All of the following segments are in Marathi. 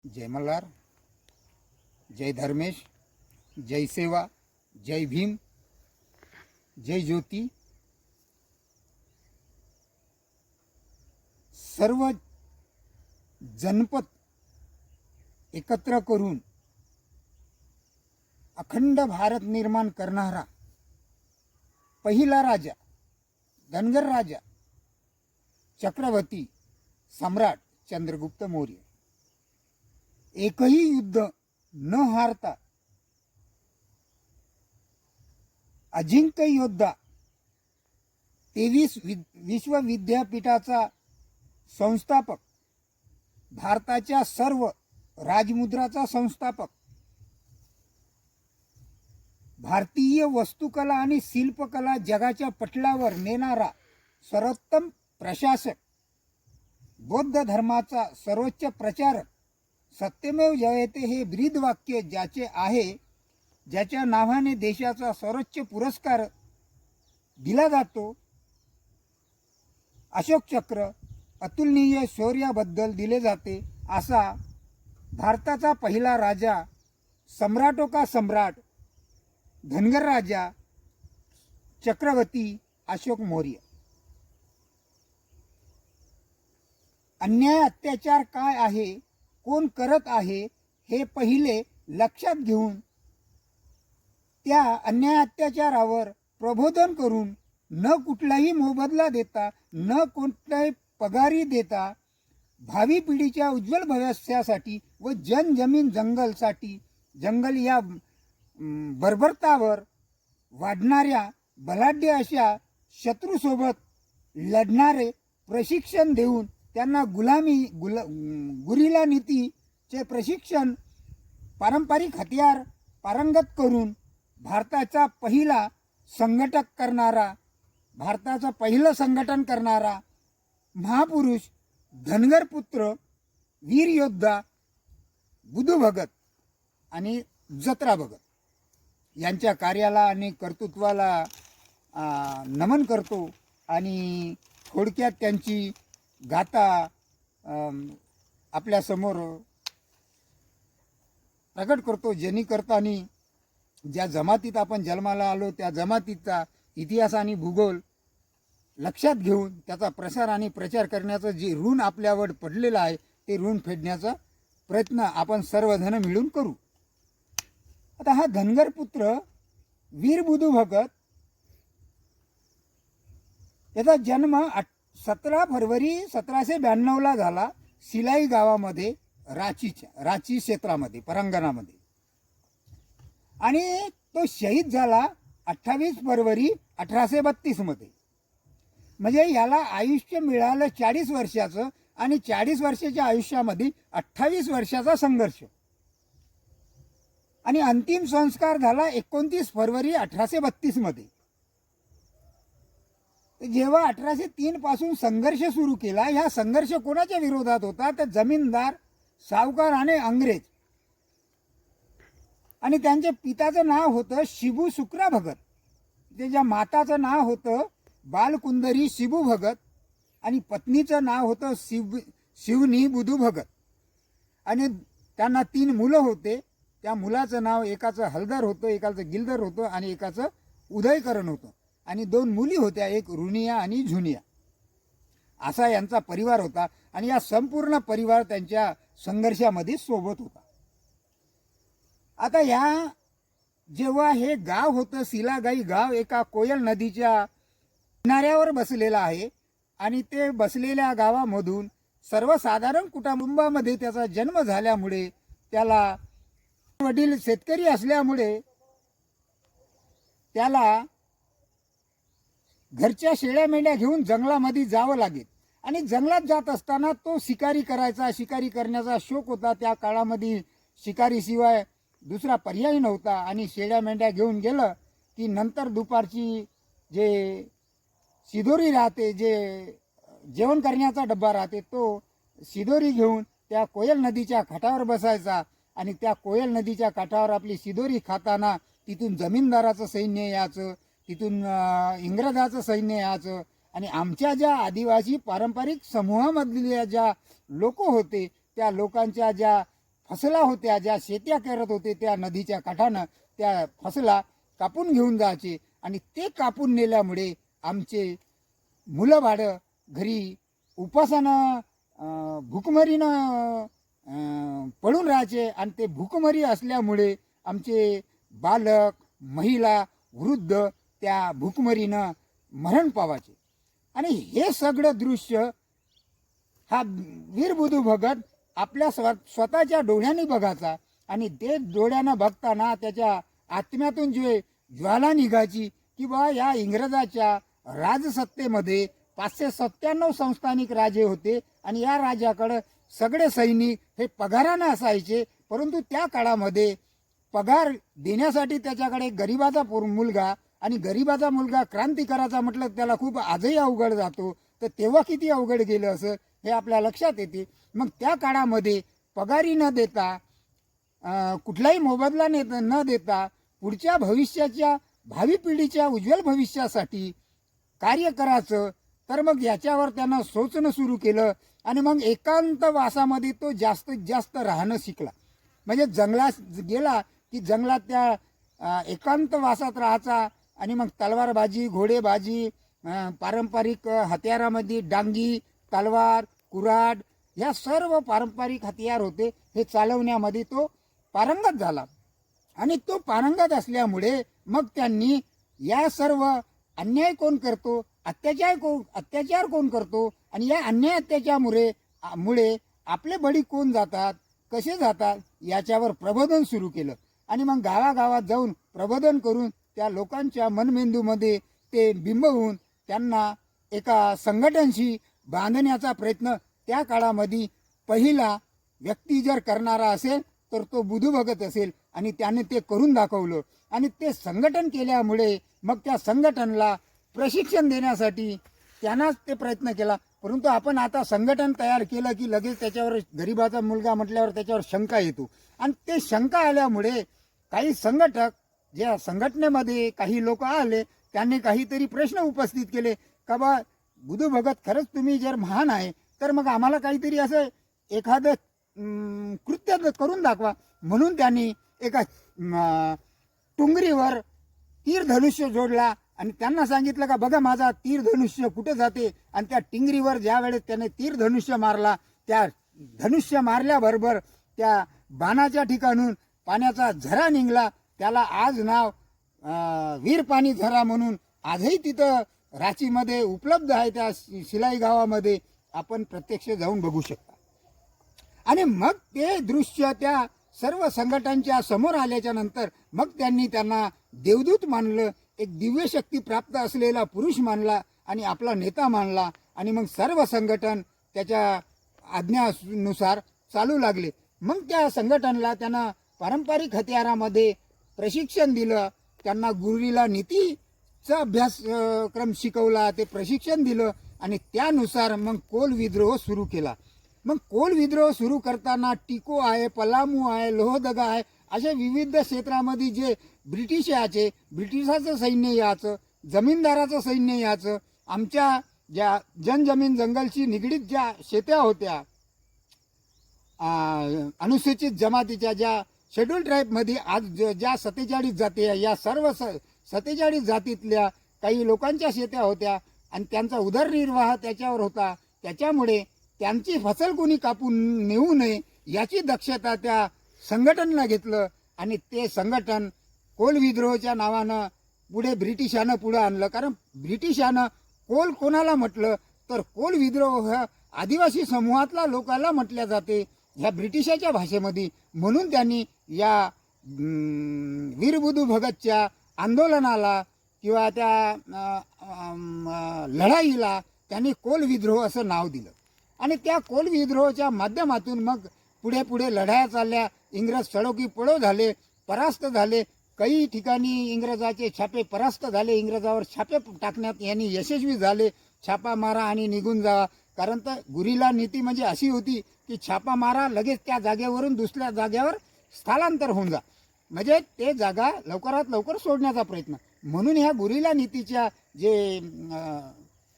जय मल्हार, जय धर्मेश, जय सेवा, जय भीम, जय ज्योती। सर्व जनपद एकत्र करून अखंड भारत निर्माण करणारा पहिला राजा, धनगर राजा, चक्रवर्ती सम्राट चंद्रगुप्त मौर्य एकही युद्ध न हारता अजिंक्य योद्धा, 23 विश्व विद्यापीठाचा संस्थापक, भारताच्या सर्व राजमुद्राचा संस्थापक, भारतीय वस्तुकला आणि शिल्पकला जगाच्या पटलावर नेणारा सर्वोत्तम प्रशासक, बौद्ध धर्माचा सर्वोच्च प्रचारक, सत्यमेव जयते हे ब्रीदवाक्य ज्याचे आहे, ज्याच्या नावाने देशाचा सर्वोच्च पुरस्कार दिला जातो, अशोक चक्र अतुलनीय शौर्याबद्दल दिले जाते, असा भारताचा पहिला राजा, सम्राटों का सम्राट, धनगर राजा चक्रवर्ती अशोक मौर्य। अन्याय अत्याचार काय आहे, कोण करत आहे हे पहिले लक्षात घेऊन त्या अन्याय अत्याचारावर प्रबोधन करून न कुठलाही मोबदला देता, न कोणताही पगारी देता, भावी पिढीच्या उज्ज्वल भविष्यासाठी व जमीन जंगलसाठी, जंगल या बर्बरतावर वाढणाऱ्या बलाढ्य अशा शत्रूसोबत लढणारे प्रशिक्षण देऊन त्यांना गुरिल्ला नीतीचे प्रशिक्षण, पारंपरिक हत्यार पारंगत करून भारताचा पहिला संघटन करणारा महापुरुष, धनगर पुत्र, वीर योद्धा बुधू भगत आणि जत्रा भगत यांच्या कार्याला आणि कर्तृत्वाला नमन करतो आणि थोडक्यात त्यांची गाथा आपल्या समोर प्रकट करतो, जेणे करताना ज्या जमातीत आपण जन्माला आलो त्या जमातीचा इतिहास आणि भूगोल लक्षात घेऊन त्याचा प्रसार आणि प्रचार करण्याचं जे ऋण आपल्यावर पडलेलं आहे ते ऋण फेडण्याचा प्रयत्न आपण सर्वजण मिळून करू। आता हा धनगर पुत्र वीर बुधू भगत याचा जन्म 17 फरवरी 1792 झाला, सिलाई गावामध्ये, रांची क्षेत्रामध्ये, परांगणामध्ये, आणि तो शहीद झाला 28 फरवरी 1832 मध्ये। म्हणजे याला आयुष्य मिळालं 40 वर्षाचं आणि 40 वर्षाच्या आयुष्यामध्ये 28 वर्षाचा संघर्ष, आणि अंतिम संस्कार झाला 29 फरवरी 1832 मध्ये। जेव्हा 1803 पासून संघर्ष सुरू केला, हा संघर्ष कोणाच्या विरोधात होता तर जमीनदार, सावकार आणि अंग्रेज, आणि त्यांच्या पिताचं नाव होतं शिबू शुक्रा भगत, त्याच्या माताचं नाव होतं बालकुंदरी शिबू भगत, आणि पत्नीचं नाव होतं शिवनी बुधू भगत, आणि त्यांना 3 मुलं होते। त्या मुलाचं नाव एकाचं हलदर होतं, एकाचं गिलदर होतं आणि एकाचं उदयकरण होतं, आणि 2 मुली होत्या, एक रुनिया आणि झुनिया। असा यांचा परिवार होता, आणि या संपूर्ण परिवार त्यांच्या संघर्षामध्ये सोबत होता। आता जेव्हा हे गाव होतं सिलागाई गाव, एका कोयल नदीच्या किनाऱ्यावर बसलेलं आहे, आणि ते बसलेल्या गावामधून सर्वसाधारण कुटुंबामध्ये त्याचा जन्म झाल्यामुळे, त्याला वडील शेतकरी असल्यामुळे त्याला घरच्या शेळ्या मेंढ्या घेऊन जंगलामध्ये जावं लागेल, आणि जंगलात जात असताना तो शिकारी करायचा, शिकारी करण्याचा शौक होता। त्या काळामध्ये शिकारीशिवाय दुसरा पर्याय नव्हता, आणि शेळ्या मेंढ्या घेऊन गेलं की नंतर दुपारची जे शिदोरी राहते, जे जेवण करण्याचा डब्बा राहते, तो शिदोरी घेऊन त्या कोयल नदीच्या काठावर बसायचा, आणि त्या कोयल नदीच्या काठावर आपली शिदोरी खाताना तिथून जमीनदाराचं सैन्य यायचं, तिथून इंग्रजाचं सैन्य यायचं, आणि आमच्या ज्या आदिवासी पारंपरिक समूहामधल्या ज्या लोक होते त्या लोकांच्या ज्या फसला होत्या, ज्या शेत्या करत होते त्या नदीच्या काठानं त्या फसला कापून घेऊन जायचे आणि ते कापून नेल्यामुळे आमचे मुलं बाळं घरी उपासानं भूकमरीनं पडून राहायचे आणि ते भूकमरी असल्यामुळे आमचे बालक महिला वृद्ध त्या भूकमरीनं मरण पावायचे. आणि हे सगळं दृश्य हा वीर बुधू भगत आपल्या स्वतःच्या डोळ्यांनी बघायचा आणि ते डोळ्यानं बघताना त्याच्या आत्म्यातून जे ज्वाला निघायची की बा या इंग्रजाच्या राजसत्तेमध्ये 597 संस्थानिक राजे होते आणि या राजाकडं सगळे सैनिक हे पगारानं असायचे, परंतु त्या काळामध्ये पगार देण्यासाठी त्याच्याकडे गरिबाचा मुलगा आणि गरिबाचा मुलगा क्रांती करायचा म्हटलं त्याला खूप आजही अवघड जातो. तर तेव्हा किती अवघड गेलं असं हे आपल्या लक्षात येते. मग त्या काळामध्ये पगारी न देता कुठलाही मोबदला न देता पुढच्या भविष्याच्या भावी पिढीच्या उज्ज्वल भविष्यासाठी कार्य करायचं, तर मग याच्यावर त्यानं सोचणं सुरू केलं आणि मग एकांत वासामध्ये तो जास्तीत जास्त राहणं शिकला. म्हणजे जंगलात गेला की जंगलात त्या एकांत वासात राहायचा आणि मग तलवारबाजी, घोडेबाजी, पारंपरिक हत्यारामध्ये डांगी, तलवार, कुऱ्हाड ह्या सर्व पारंपरिक हत्यार होते, हे चालवण्यामध्ये तो पारंगत झाला. आणि तो पारंगत असल्यामुळे मग त्यांनी या सर्व अन्याय कोण करतो, अत्याचार कोण करतो आणि या अन्याय अत्याचारामुळे आपले बळी कोण जातात, कसे जातात याच्यावर प्रबोधन सुरू केलं. आणि मग गावागावात जाऊन प्रबोधन करून त्या लोकांच्या मनमेंदूमध्ये ते बिंबवून त्यांना एका संघटनशी बांधण्याचा प्रयत्न त्या काळामध्ये पहिला व्यक्ती जर करणारा असेल तर तो बुधू भगत असेल आणि त्याने ते करून दाखवलं. आणि ते संघटन केल्यामुळे मग त्या संघटनला प्रशिक्षण देण्यासाठी त्यांनाच ते प्रयत्न केला. परंतु आपण आता संघटन तयार केलं की लगेच त्याच्यावर गरिबाचा मुलगा म्हटल्यावर त्याच्यावर शंका येतो आणि ते शंका आल्यामुळे काही संघटक ज्या संघटनेमध्ये काही लोक आले त्यांनी काहीतरी प्रश्न उपस्थित केले का बा बुधू भगत खरंच तुम्ही जर महान आहे तर मग आम्हाला काहीतरी असं एखादं कृत्य करून दाखवा. म्हणून त्यांनी एका टुंगरीवर तीर धनुष्य जोडला आणि त्यांना सांगितलं का बघा माझा तीर धनुष्य कुठे जाते. आणि त्या टिंगरीवर ज्या वेळेस त्याने तीर धनुष्य मारला त्या धनुष्य मारल्याबरोबर त्या बाणाच्या ठिकाणून पाण्याचा झरा निघला. त्याला आज नाव वीरपाणी झरा म्हणून आजही तिथं रांचीमध्ये उपलब्ध आहे. त्या शिलाई गावामध्ये आपण प्रत्यक्ष जाऊन बघू शकता. आणि मग ते दृश्य त्या सर्व संघटनांच्या समोर आल्याच्या नंतर मग त्यांनी त्यांना देवदूत मानलं, एक दिव्य शक्ती प्राप्त असलेला पुरुष मानला आणि आपला नेता मानला. आणि मग सर्व संघटन त्याच्या आज्ञानुसार चालू लागले. मग त्या संघटनला त्यांना पारंपरिक हत्यारामध्ये प्रशिक्षण दिलं, त्यांना गुरुला नीतीचा अभ्यासक्रम शिकवला, ते प्रशिक्षण दिलं आणि त्यानुसार मग कोल विद्रोह सुरू केला. मग कोल विद्रोह सुरू करताना टिको आहे, पलामू आहे, लोहदगा आहे, अशा विविध क्षेत्रामध्ये जे ब्रिटिश यायचे, ब्रिटिशाचं सैन्य यायचं, जमीनदाराचं सैन्य यायचं, आमच्या ज्या जनजमीन जंगलशी निगडीत ज्या शेत्या होत्या, अनुसूचित जमातीच्या ज्या शेड्यूल ट्राईबमध्ये आज ज्या 47 जाती आहे, या सर्व 47 जातीतल्या काही लोकांच्या शेत्या होत्या आणि त्यांचा उदरनिर्वाह त्याच्यावर होता. त्याच्यामुळे त्यांची फसल कोणी कापून नेऊ नये याची दक्षता त्या संघटनेला घेतलं आणि ते संघटन कोल विद्रोहाच्या नावानं पुढे ब्रिटिशानं पुढे आणलं. कारण ब्रिटिशानं कोल कोणाला म्हटलं तर कोल विद्रोह हा आदिवासी समूहातला लोकांना म्हटल्या जाते ह्या ब्रिटिशाच्या भाषेमध्ये. म्हणून त्यांनी या वीरबुधू भगतच्या आंदोलनाला किंवा त्या लढाईला त्यांनी कोल विद्रोह असं नाव दिलं. आणि त्या कोल विद्रोहाच्या माध्यमातून मग पुढे पुढे लढाया चालल्या. इंग्रज सडोकी पळो झाले, परास्त झाले. काही ठिकाणी इंग्रजाचे छापे परास्त झाले, इंग्रजावर छापे टाकण्यात यांनी यशस्वी झाले. छापा मारा आणि निघून जावा. कारण तर गुरिल्ला नीती म्हणजे अशी होती की छापा मारा, लगेच त्या जागेवरून दुसऱ्या जागेवर स्थलांतर होऊन जा, म्हणजे ते जागा लवकरात लवकर सोडण्याचा प्रयत्न. म्हणून ह्या गुरिल्ला नीतीच्या जे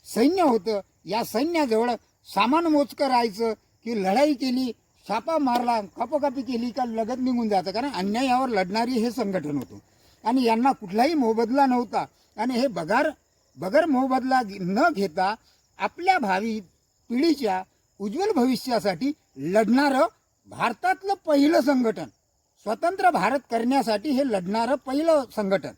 सैन्य होतं या सैन्याजवळ सामान मोजकं राहायचं की लढाई केली छापा मारला, कापोकापी केली का लगत निघून जातं, कारण अन्यायावर लढणारी हे संघटन होतं आणि यांना कुठलाही मोबदला नव्हता. आणि हे बगर मोबदला न घेता आपल्या भावी पिढीच्या उज्ज्वल भविष्यासाठी लढणारं भारतातलं पहिलं संघटन, स्वतंत्र भारत करण्यासाठी हे लढणारं पहिलं संघटन.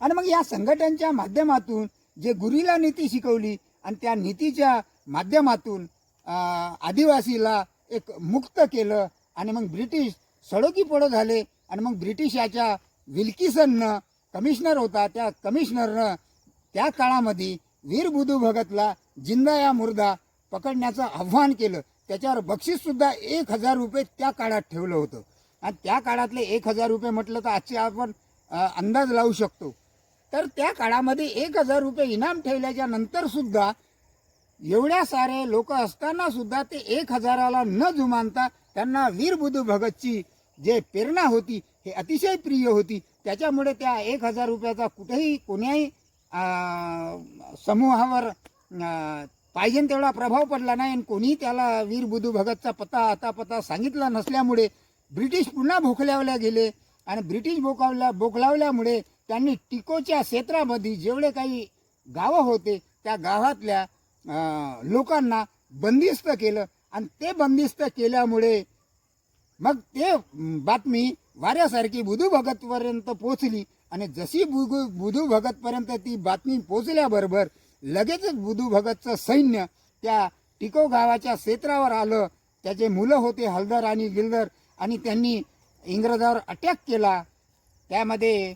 आणि मग या संघटनेच्या माध्यमातून जे गुरिल्ला नीती शिकवली आणि त्या नीतीच्या माध्यमातून आदिवासीला एक मुक्त केलं. आणि मग ब्रिटिश सडोकी पडो झाले. आणि मग ब्रिटिशाच्या विल्किसननं कमिशनर होता, त्या कमिशनरनं त्या काळामध्ये वीर बुधू भगतला जिंदा या मुर्दा पकडण्याचं आव्हान केलं. त्याच्यावर बक्षीससुद्धा 1000 रुपये त्या काळात ठेवलं होतं. आणि त्या काळातले 1000 रुपये म्हटलं तर आजचे आपण अंदाज लावू शकतो. तर त्या काळामध्ये 1000 रुपये इनाम ठेवल्याच्या नंतर सुद्धा एवढ्या सारे लोक असताना सुद्धा ते 1000ला न जुमानता त्यांना वीर बुधू भगतची जे प्रेरणा होती हे अतिशय प्रिय होती. त्याच्यामुळे त्या 1000 रुपयाचा कुठेही कोण्याही समूहावर पाहिजे तेवढा प्रभाव पडला नाही. आणि कोणी त्याला वीर बुधू भगतचा पत्ता सांगितला नसल्यामुळे ब्रिटिश पुन्हा भोकलावल्या गेले. आणि ब्रिटिश बोकलावल्यामुळे त्यांनी टिकोच्या क्षेत्रामध्ये जेवढे काही गावं होते त्या गावातल्या लोकांना बंदिस्त केलं. आणि ते बंदिस्त केल्यामुळे मग ते बातमी वाऱ्यासारखी बुधू भगतपर्यंत पोचली. आणि जशी बुधू भगतपर्यंत ती बातमी पोचल्याबरोबर लगेचच बुधू भगतचं सैन्य त्या टिको गावाच्या क्षेत्रावर आलं. त्याचे मुलं होते हलदर आणि गिलदर, आणि त्यांनी इंग्रजावर अटॅक केला. त्यामध्ये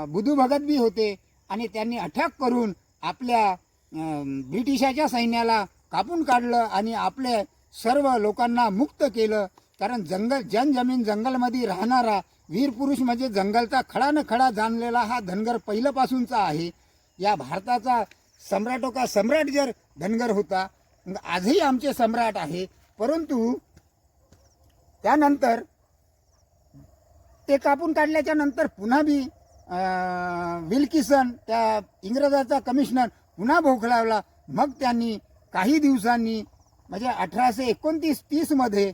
बुधू भगत बी होते. आणि त्यांनी अटॅक करून आपल्या ब्रिटिशाच्या सैन्याला कापून काढलं आणि आपल्या सर्व लोकांना मुक्त केलं. कारण जमीन जंगलमध्ये राहणारा वीर पुरुष म्हणजे जंगलचा खडा न खडा जाणलेला हा धनगर पहिल्यापासूनचा आहे. या भारताचा सम्राटो का सम्राट जर धनगर होता, आजही आमचे सम्राट आहे. परंतु त्यानंतर ते कापून काढल्याच्या नंतर पुन्हा बी विल्किसन त्या इंग्रजाचा कमिशनर पुन्हा भोकलावला. मग त्यांनी काही दिवसांनी म्हणजे 1829-30 मध्ये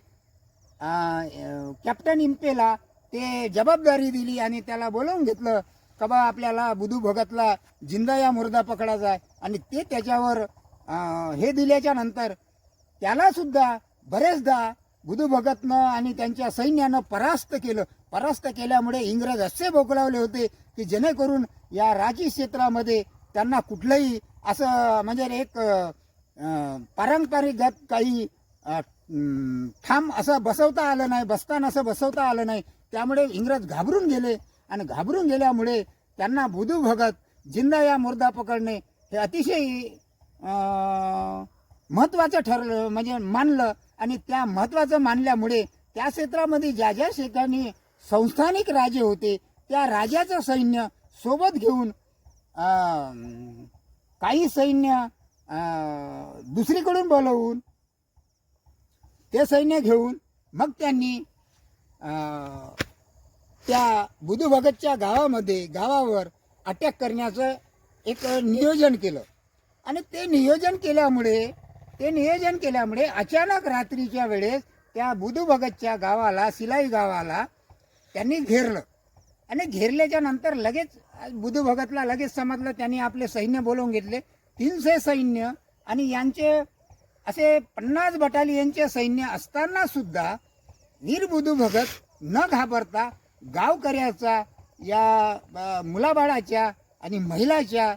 कॅप्टन इम्पेला ते जबाबदारी दिली आणि त्याला बोलावून घेतलं का बा आपल्याला बुधू भगतला जिंदा या मुर्दा पकडायचा आहे. आणि ते त्याच्यावर हे दिल्याच्या नंतर त्याला सुद्धा बरेचदा बुधू भगतनं आणि त्यांच्या सैन्यानं परास्त केलं. परास्त केल्यामुळे इंग्रज असे बोकलावले होते की जेणेकरून या राजी क्षेत्रामध्ये त्यांना कुठलंही असं म्हणजे एक पारंपरिक काही ठाम असं बसवता आलं नाही, बस्तान असं बसवता आलं नाही. त्यामुळे इंग्रज घाबरून गेले. आणि घाबरून गेल्यामुळे त्यांना बुधू भगत जिंदा या मुर्दा पकडणे हे अतिशय महत्त्वाचं ठरलं म्हणजे मानलं. आणि त्या महत्त्वाचं मानल्यामुळे त्या क्षेत्रामध्ये ज्या ज्या ठिकाणी संस्थानिक राजे होते त्या राजाचं सैन्य सोबत घेऊन काही सैन्य दुसरीकडून बोलवून ते सैन्य घेऊन मग त्यांनी त्या बुधू भगतच्या गावावर अटॅक करण्याचं एक नियोजन केलं. आणि ते नियोजन केल्यामुळे अचानक रात्रीच्या वेळेस त्या बुधू भगतच्या गावाला सिलाई गावाला त्यांनी घेरलं. आणि घेरल्याच्या नंतर लगेच बुधू भगतला लगेच समजलं. त्यांनी आपले सैन्य बोलवून घेतले 300 सैन्य. आणि यांचे असे 50 बटालियनचे सैन्य असताना सुद्धा वीर बुधू भगत न घाबरता गावकऱ्याचा या मुलाबाळाच्या आणि महिलाच्या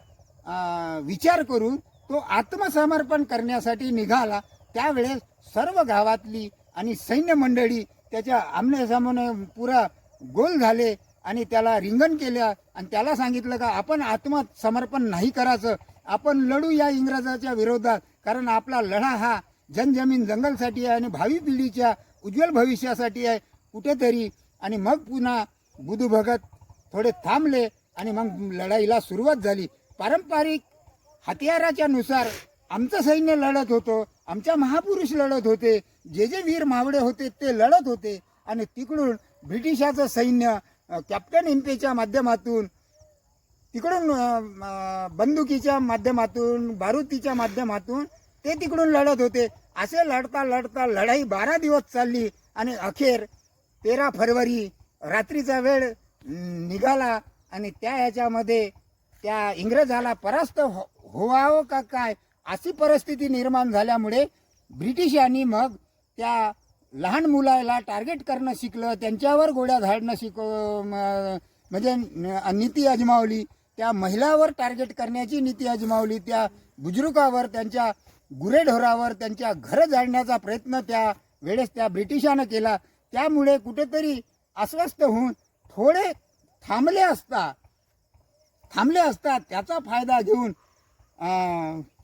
विचार करून तो आत्मसमर्पण करण्यासाठी निघाला. त्यावेळेस सर्व गावातली आणि सैन्य मंडळी त्याच्या आमनेसामने पुरा गोल झाले आणि त्याला रिंगण केलं. आणि त्याला सांगितलं का आपण आत्मसमर्पण नाही करायचं, आपण लढू या इंग्रजाच्या विरोधात. कारण आपला लढा हा जनजमीन जंगलसाठी आहे आणि भावी पिढीच्या उज्ज्वल भविष्यासाठी आहे कुठेतरी. आणि मग पुन्हा बुधू भगत थोडे थांबले आणि मग लढाईला सुरुवात झाली. पारंपरिक हत्याराच्या नुसार आमचं सैन्य लढत होतं, आमच्या महापुरुष लढत होते, जे जे वीर मावळे होते ते लढत होते. आणि तिकडून ब्रिटिशाचं सैन्य कॅप्टन इम्पेच्या माध्यमातून तिकडून बंदुकीच्या माध्यमातून बारूदीच्या माध्यमातून ते तिकडून लढत होते. असे लढता लढता लढाई 12 दिवस चालली आणि अखेर 13 फरवरी रात्रीचा वेळ निघाला आणि त्या ह्याच्यामध्ये त्या इंग्रजाला परास्त व्हावं का काय अशी परिस्थिती निर्माण झाल्यामुळे ब्रिटिशांनी मग त्या लहान मुलाला टार्गेट करणं शिकलं, त्यांच्यावर गोळ्या झाडणं म्हणजे नीती अजमावली. त्या महिलावर टार्गेट करण्याची नीती अजमावली. त्या बुजुर्गावर, त्यांच्या गुरेढोरावर, त्यांच्या घरं जाळण्याचा प्रयत्न त्या वेळेस त्या ब्रिटिशानं केला. त्यामुळे कुठेतरी अस्वस्थ होऊन थोडे थांबले असता त्याचा फायदा घेऊन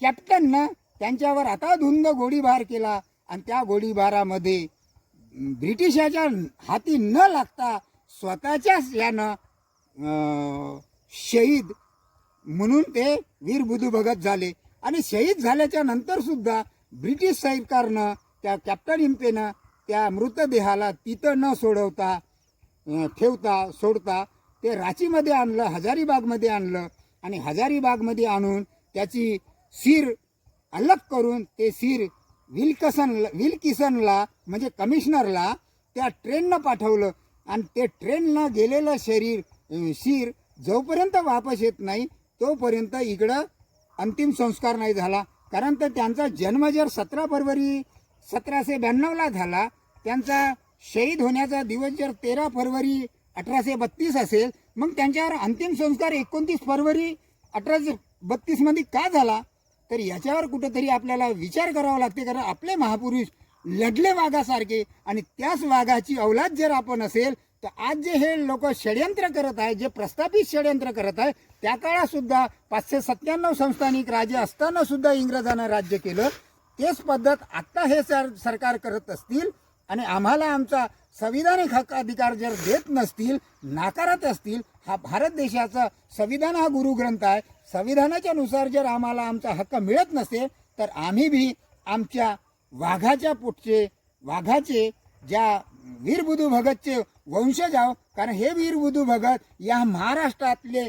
कॅप्टननं त्यांच्यावर अताधुंद गोळीबार केला आणि त्या गोळीबारामध्ये ब्रिटिशाच्या हाती न लागता स्वतःच्याच यानं शहीद म्हणून ते वीर बुधू भगत झाले. आणि शहीद झाल्याच्या नंतर सुद्धा ब्रिटिश सरकारनं त्या कॅप्टन इम्पेनं त्या मृतदेहाला तिथं न सोडता ते रांचीमध्ये आणलं, हजारीबागमध्ये आणलं आणि हजारीबागमध्ये आणून त्याची सीर अलग करून ते सीर विल्किसनला म्हणजे कमिशनरला त्या ट्रेननं पाठवलं. आणि ते ट्रेननं गेलेलं सीर जोपर्यंत वापस येत नाही तोपर्यंत इकडं अंतिम संस्कार नाही झाला. कारण तर त्यांचा जन्म जर 17 फरवरी 1792ला झाला, त्यांचा शहीद होण्याचा दिवस जर 13 फरवरी 1832 असेल, मग त्यांच्यावर अंतिम संस्कार 29 फरवरी 1832 मध्ये का झाला? तर याच्यावर कुठेतरी आपल्याला विचार करावा लागते. कारण आपले महापुरुष लढले वाघासारखे आणि त्याच वाघाची औलाद जर आपण असेल तर आज जे हे लोक षड्यंत्र करत आहे, जे प्रस्थापित षड्यंत्र करत आहे, त्या काळात सुद्धा 597 संस्थानिक राज्य असताना सुद्धा इंग्रजांना राज्य केलं. तेच पद्धत आत्ता हे सरकार करत असतील आणि आम्हाला आमचा संविधानिक हक्क अधिकार जर देत नसतील, नाकारत असतील, हा भारत देशाचा संविधान हा गुरुग्रंथ आहे, संविधानाच्या नुसार जर आम्हाला आमचा हक्क मिळत नसेल तर आम्ही भी आमच्या वाघाचे ज्या वीर बुधू भगतचे वंशज आहो. कारण हे वीर बुधू भगत या महाराष्ट्रातले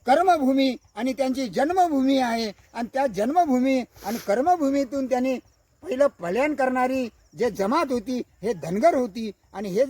कर्मभूमी आणि त्यांची जन्मभूमी आहे आणि त्या जन्मभूमी आणि कर्मभूमीतून त्यांनी पहिलं पलायन करणारी जे जमात होती हे धनगर होती आणि हे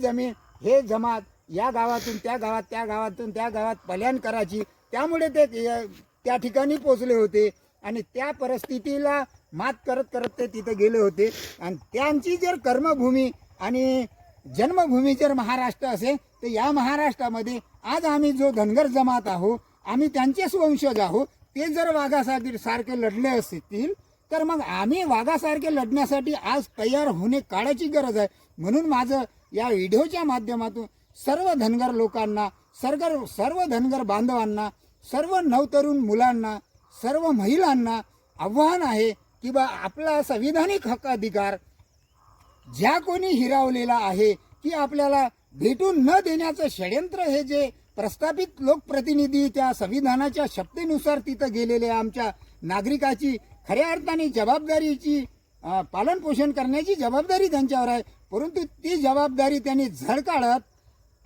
जमात या गावातून त्या गावात, त्या गावातून त्या गावात पलायन करायची. त्यामुळे ते त्या ठिकाणी पोचले होते आणि त्या परिस्थितीला मात करत करत ते तिथे गेले होते. आणि त्यांची जर कर्मभूमी आणि जन्मभूमी जर महाराष्ट्र असेल तर या महाराष्ट्रामध्ये आज आम्ही जो धनगर जमात आहो, आम्ही त्यांचेच वंशज आहो, ते जर वाघासारखे लढले असतील तर मग आम्ही वाघासारखे लढण्यासाठी आज तयार होणे काळाची गरज आहे. म्हणून माझं या व्हिडिओच्या माध्यमातून सर्व धनगर लोकांना, सर्व धनगर बांधवांना, सर्व नवतरुण मुलांना, सर्व महिलांना आव्हान आहे की बा आपला संविधानिक हक्क अधिकार ज्या कोणी हिरावलेला आहे की आपल्याला भेटून न देण्याचं षड्यंत्र हे जे प्रस्थापित लोकप्रतिनिधी त्या संविधानाच्या शक्तीनुसार तिथं गेलेले आमच्या नागरिकाची खऱ्या अर्थाने जबाबदारीची पालनपोषण करण्याची जबाबदारी त्यांच्यावर आहे. परंतु ती जबाबदारी त्यांनी झळकाळत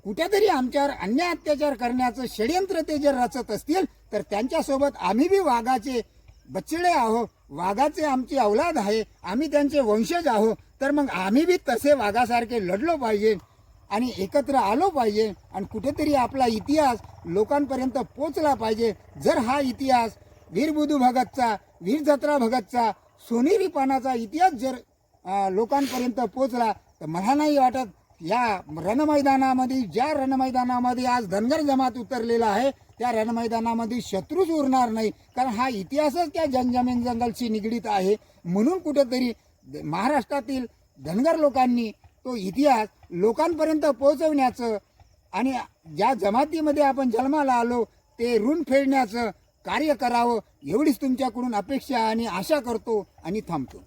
कुठेतरी आमच्यावर अन्याय अत्याचार करण्याचं षड्यंत्र ते जर रचत असतील तर त्यांच्यासोबत आम्ही बी वाघाचे बच्चडे आहो, वाघाचे आमची औलाद आहे, आम्ही त्यांचे वंशज आहो. तर मग आम्ही बी तसे वाघासारखे लढलो पाहिजे आणि एकत्र आलो पाहिजे आणि कुठेतरी आपला इतिहास लोकांपर्यंत पोचला पाहिजे. जर हा इतिहास वीर बुधू भगतचा, वीर जत्रा भगतचा, सोनेरी पानाचा इतिहास जर लोकांपर्यंत पोचला तर मला नाही वाटत या रणमैदानामध्ये, ज्या रणमैदानामध्ये आज धनगर जमात उतरलेला आहे त्या रणमैदानामध्ये शत्रूच उरणार नाही. कारण हा इतिहासच त्या जमीन जंगलशी निगडीत आहे. म्हणून कुठेतरी महाराष्ट्रातील धनगर लोकांनी तो इतिहास लोकांपर्यंत पोहोचवण्याचं आणि ज्या जमातीमध्ये आपण जन्माला आलो ते ऋण फेडण्याचं कार्य करावं एवढीच तुमच्याकडून अपेक्षा आणि आशा करतो आणि थांबतो.